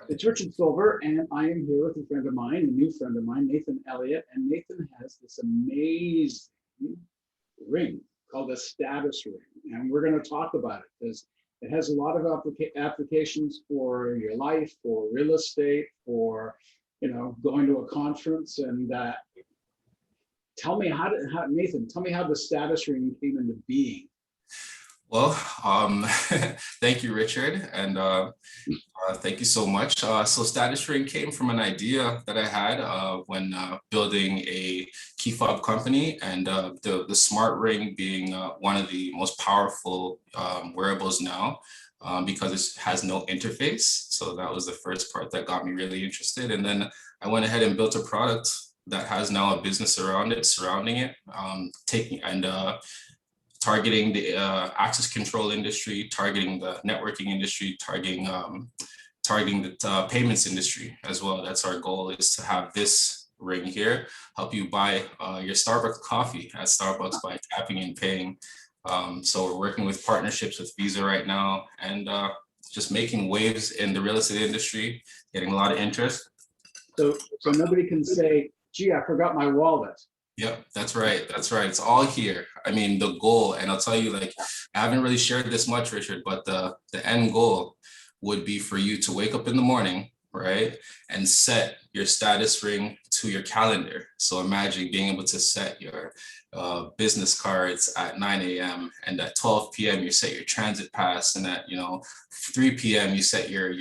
It's Richard Silver, and I am here with a friend of mine, a new friend of mine, Nathan Elliott. And Nathan has this amazing ring called a status ring. And we're going to talk about it because it has a lot of applications for your life, for real estate, for going to a conference. And tell me Nathan, tell me how the status ring came into being. Well, thank you, Richard, and thank you so much. So Status Ring came from an idea that I had when building a key fob company, and the smart ring being one of the most powerful wearables now, because it has no interface. So that was the first part that got me really interested. And then I went ahead and built a product that has now a business surrounding it, targeting the access control industry, targeting the networking industry, targeting the payments industry as well. That's our goal, is to have this ring here help you buy your Starbucks coffee at Starbucks by tapping and paying. So we're working with partnerships with Visa right now, and just making waves in the real estate industry, getting a lot of interest. So nobody can say, gee, I forgot my wallet. Yep, that's right. That's right. It's all here. I mean, the goal, and I'll tell you, like, I haven't really shared this much, Richard, but the end goal would be for you to wake up in the morning, right, and set your status ring to your calendar. So imagine being able to set your business cards at 9 a.m. and at 12 p.m. you set your transit pass, and at 3 p.m. you set your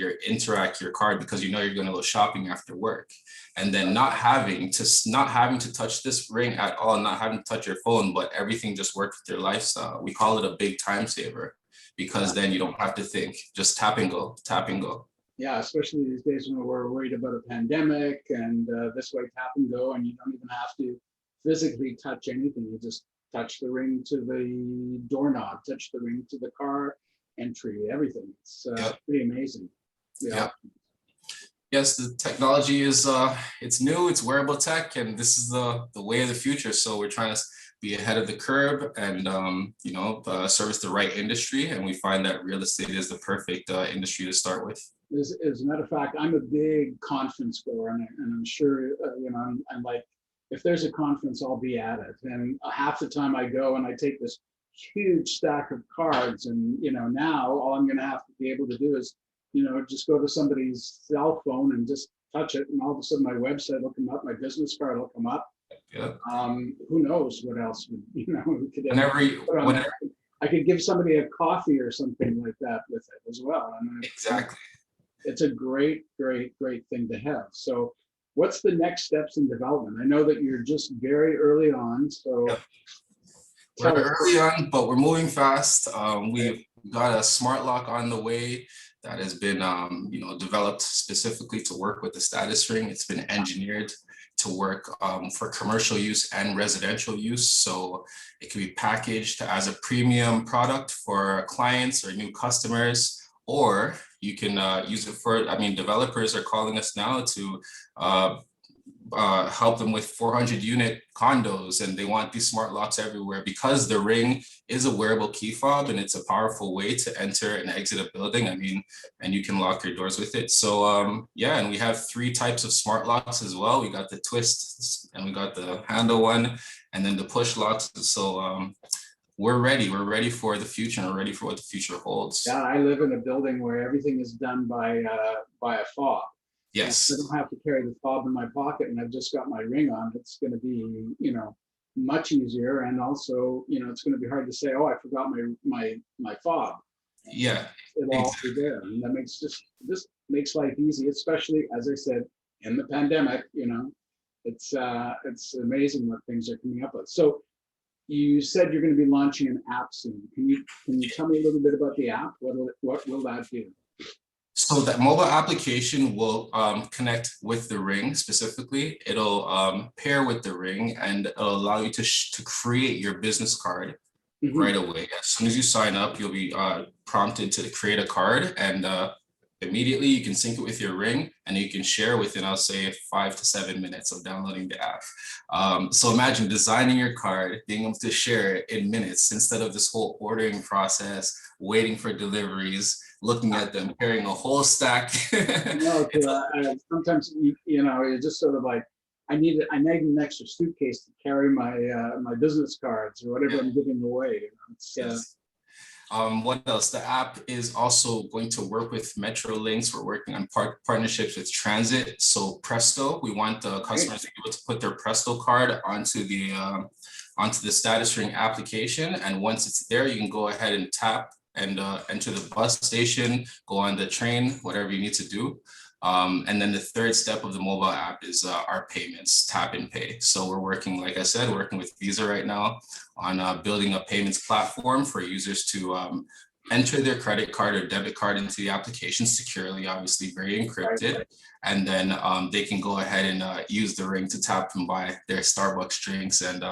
card because you're going to go shopping after work. And then not having to touch this ring at all, not having to touch your phone, but everything just works with your lifestyle. We call it a big time saver, because then you don't have to think, just tap and go, tap and go. Yeah, especially these days when we're worried about a pandemic, and this way tap and go, and you don't even have to physically touch anything. You just touch the ring to the doorknob, touch the ring to the car entry, everything. It's pretty amazing. Yeah. Yes, the technology is it's new, it's wearable tech, and this is the way of the future. So we're trying to be ahead of the curve and service the right industry. And we find that real estate is the perfect industry to start with. As a matter of fact, I'm a big conference goer, and I'm sure I'm like, if there's a conference, I'll be at it. And half the time I go and I take this huge stack of cards, and now all I'm going to have to be able to do is just go to somebody's cell phone and just touch it, and all of a sudden my website will come up, my business card will come up. Yeah. Who knows what else could whenever I could give somebody a coffee or something like that with it as well. Exactly. It's a great thing to have. So what's the next steps in development? I know that you're just very early on, so yeah. We're early on, but we're moving fast. We've got a smart lock on the way that has been developed specifically to work with the status ring. It's been engineered to work for commercial use and residential use. So it can be packaged as a premium product for clients or new customers, or you can use it for, developers are calling us now to help them with 400 unit condos, and they want these smart locks everywhere because the ring is a wearable key fob, and it's a powerful way to enter and exit a building. And you can lock your doors with it. So and we have 3 types of smart locks as well. We got the twist, and we got the handle one, and then the push locks. So we're ready for the future, and we're ready for what the future holds. Yeah, I live in a building where everything is done by a fob. Yes. I don't have to carry the fob in my pocket, and I've just got my ring on. It's going to be, much easier, and also, it's going to be hard to say, oh, I forgot my fob. Yeah. It'll all be there, and that makes life easy, especially, as I said, in the pandemic. It's amazing what things are coming up with. So you said you're going to be launching an app soon. Can you tell me a little bit about the app? What will that do? So that mobile application will connect with the ring specifically. It'll pair with the ring, and it'll allow you to create your business card right away. As soon as you sign up, you'll be prompted to create a card, and immediately you can sync it with your ring, and you can share within, I'll say, 5 to 7 minutes of downloading the app. So imagine designing your card, being able to share it in minutes instead of this whole ordering process, waiting for deliveries, looking at them carrying a whole stack. No, It's sometimes you're just sort of like, I need an extra suitcase to carry my business cards or whatever I'm giving away. yes. What else? The app is also going to work with Metro Links. We're working on partnerships with transit. So Presto, we want the customers to be able to put their Presto card onto the status ring application. And once it's there, you can go ahead and tap and enter the bus station, go on the train, whatever you need to do. And then the third step of the mobile app is our payments, tap and pay. So we're working, like I said, working with Visa right now on building a payments platform for users to enter their credit card or debit card into the application securely, obviously very encrypted. Right. And then they can go ahead and use the ring to tap and buy their Starbucks drinks and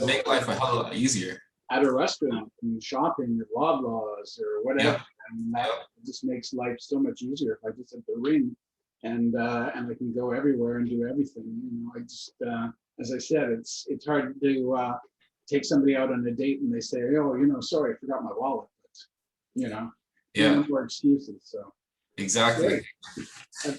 make life a hell of a lot easier. At a restaurant and shopping at Loblaws or whatever. Yeah. And that just makes life so much easier if I just have the ring and I can go everywhere and do everything. I just as I said, it's hard to take somebody out on a date and they say, oh, sorry, I forgot my wallet. But, no more excuses. So exactly.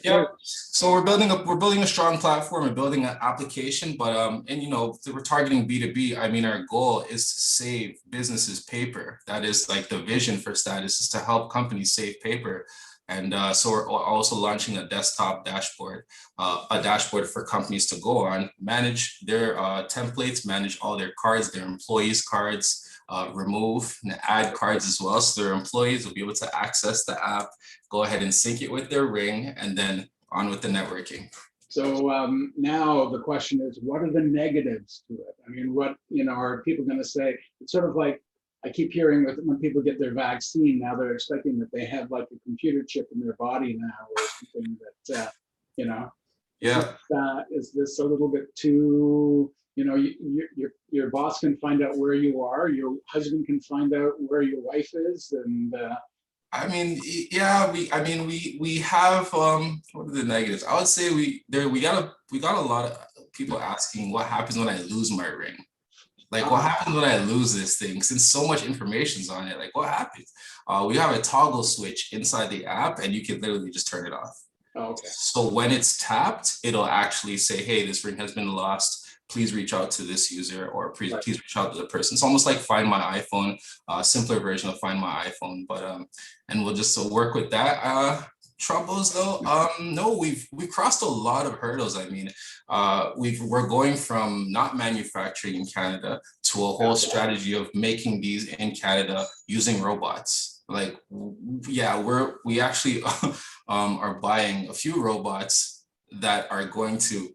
Yeah. So we're building a strong platform and building an application, but we're targeting B2B. I mean, our goal is to save businesses paper. That is like the vision for Status, is to help companies save paper. And so we're also launching a desktop dashboard, a dashboard for companies to go on, manage their templates, manage all their cards, their employees' cards, remove and add cards as well. So their employees will be able to access the app, go ahead and sync it with their ring, and then on with the networking. So now the question is, what are the negatives to it? I mean, what, are people going to say? It's sort of like, I keep hearing when people get their vaccine, now they're expecting that they have like a computer chip in their body now or something that, Yeah. Is this a little bit too, your boss can find out where you are, your husband can find out where your wife is, and I mean, yeah, we have what are the negatives? I would say we got a lot of people asking what happens when I lose my ring. Like, what happens when I lose this thing? Since so much information's on it, like what happens? We have a toggle switch inside the app and you can literally just turn it off. Okay. So when it's tapped, it'll actually say, hey, this ring has been lost. Please reach out to this user, or please reach out to the person. It's almost like Find My iPhone, simpler version of Find My iPhone, but and we'll just work with that. Troubles though, no, we've crossed a lot of hurdles. I mean, we're going from not manufacturing in Canada to a whole strategy of making these in Canada using robots. Like, yeah, we actually are buying a few robots that are going to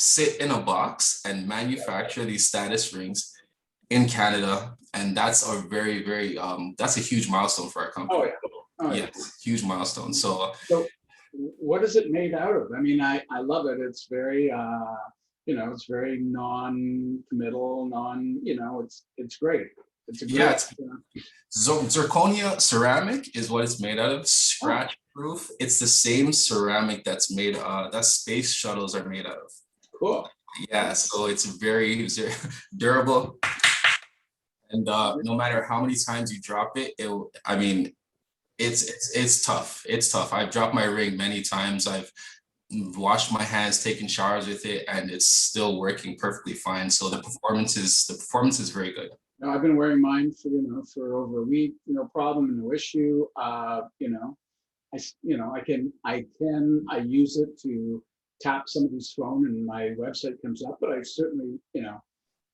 sit in a box and manufacture these status rings in Canada, and that's a very, very that's a huge milestone for our company. Oh yeah. Oh, yes, yeah. Huge milestone. So what is it made out of? I mean, I love it. It's very it's very non-committal, it's great. It's a great, zirconia ceramic is what it's made out of. Scratch proof. It's the same ceramic that's made that space shuttles are made out of. Cool. Yeah, so it's very, very durable, and no matter how many times you drop it, it's tough. It's tough. I've dropped my ring many times. I've washed my hands, taken showers with it, and it's still working perfectly fine. So the performance is very good. No, I've been wearing mine for over a week. No problem, no issue. I use it to tap somebody's phone and my website comes up, but I certainly,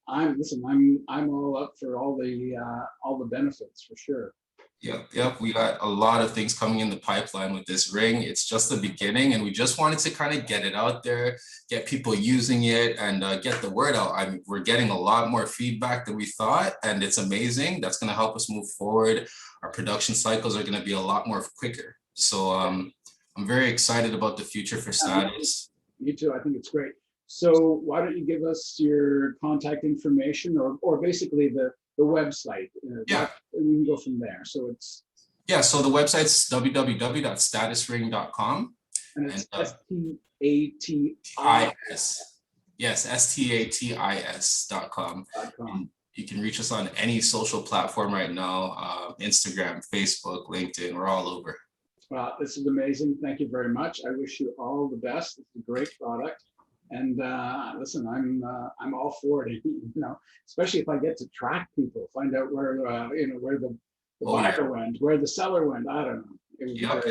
I'm all up for all the benefits for sure. Yep. We got a lot of things coming in the pipeline with this ring. It's just the beginning, and we just wanted to kind of get it out there, get people using it, and get the word out. I mean, we're getting a lot more feedback than we thought, and it's amazing. That's going to help us move forward. Our production cycles are going to be a lot more quicker. So I'm very excited about the future for Status. Me too. I think it's great. So why don't you give us your contact information, or basically the website? Yeah, and we can go from there. So it's so the website's www.statusring.com, and it's STATIS. Yes, STATIS.com. You can reach us on any social platform right now, Instagram, Facebook, LinkedIn, we're all over. Well, this is amazing. Thank you very much. I wish you all the best. It's a great product. And listen, I'm all for it. You know, especially if I get to track people, find out where where the Oh, yeah. buyer went, where the seller went. I don't know. It would be Yep, great.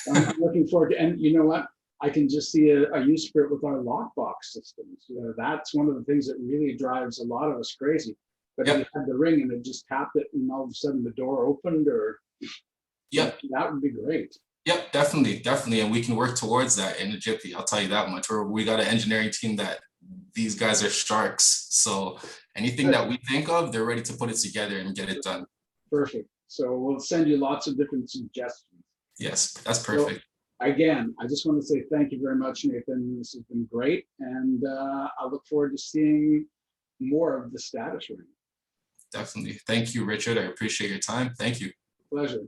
yep. I'm looking forward to. And you know what? I can just see a use for it with our lockbox systems. You know, that's one of the things that really drives a lot of us crazy. But if you had the ring and it just tapped it, and all of a sudden the door opened, or Yep. that would be great. Yep, definitely, definitely. And we can work towards that in a jiffy. I'll tell you that much. We got an engineering team that these guys are sharks. So anything that we think of, they're ready to put it together and get it done. Perfect. So we'll send you lots of different suggestions. Yes, that's perfect. So, again, I just want to say thank you very much, Nathan. This has been great. And I look forward to seeing more of the status ring. Definitely. Thank you, Richard. I appreciate your time. Thank you. Pleasure.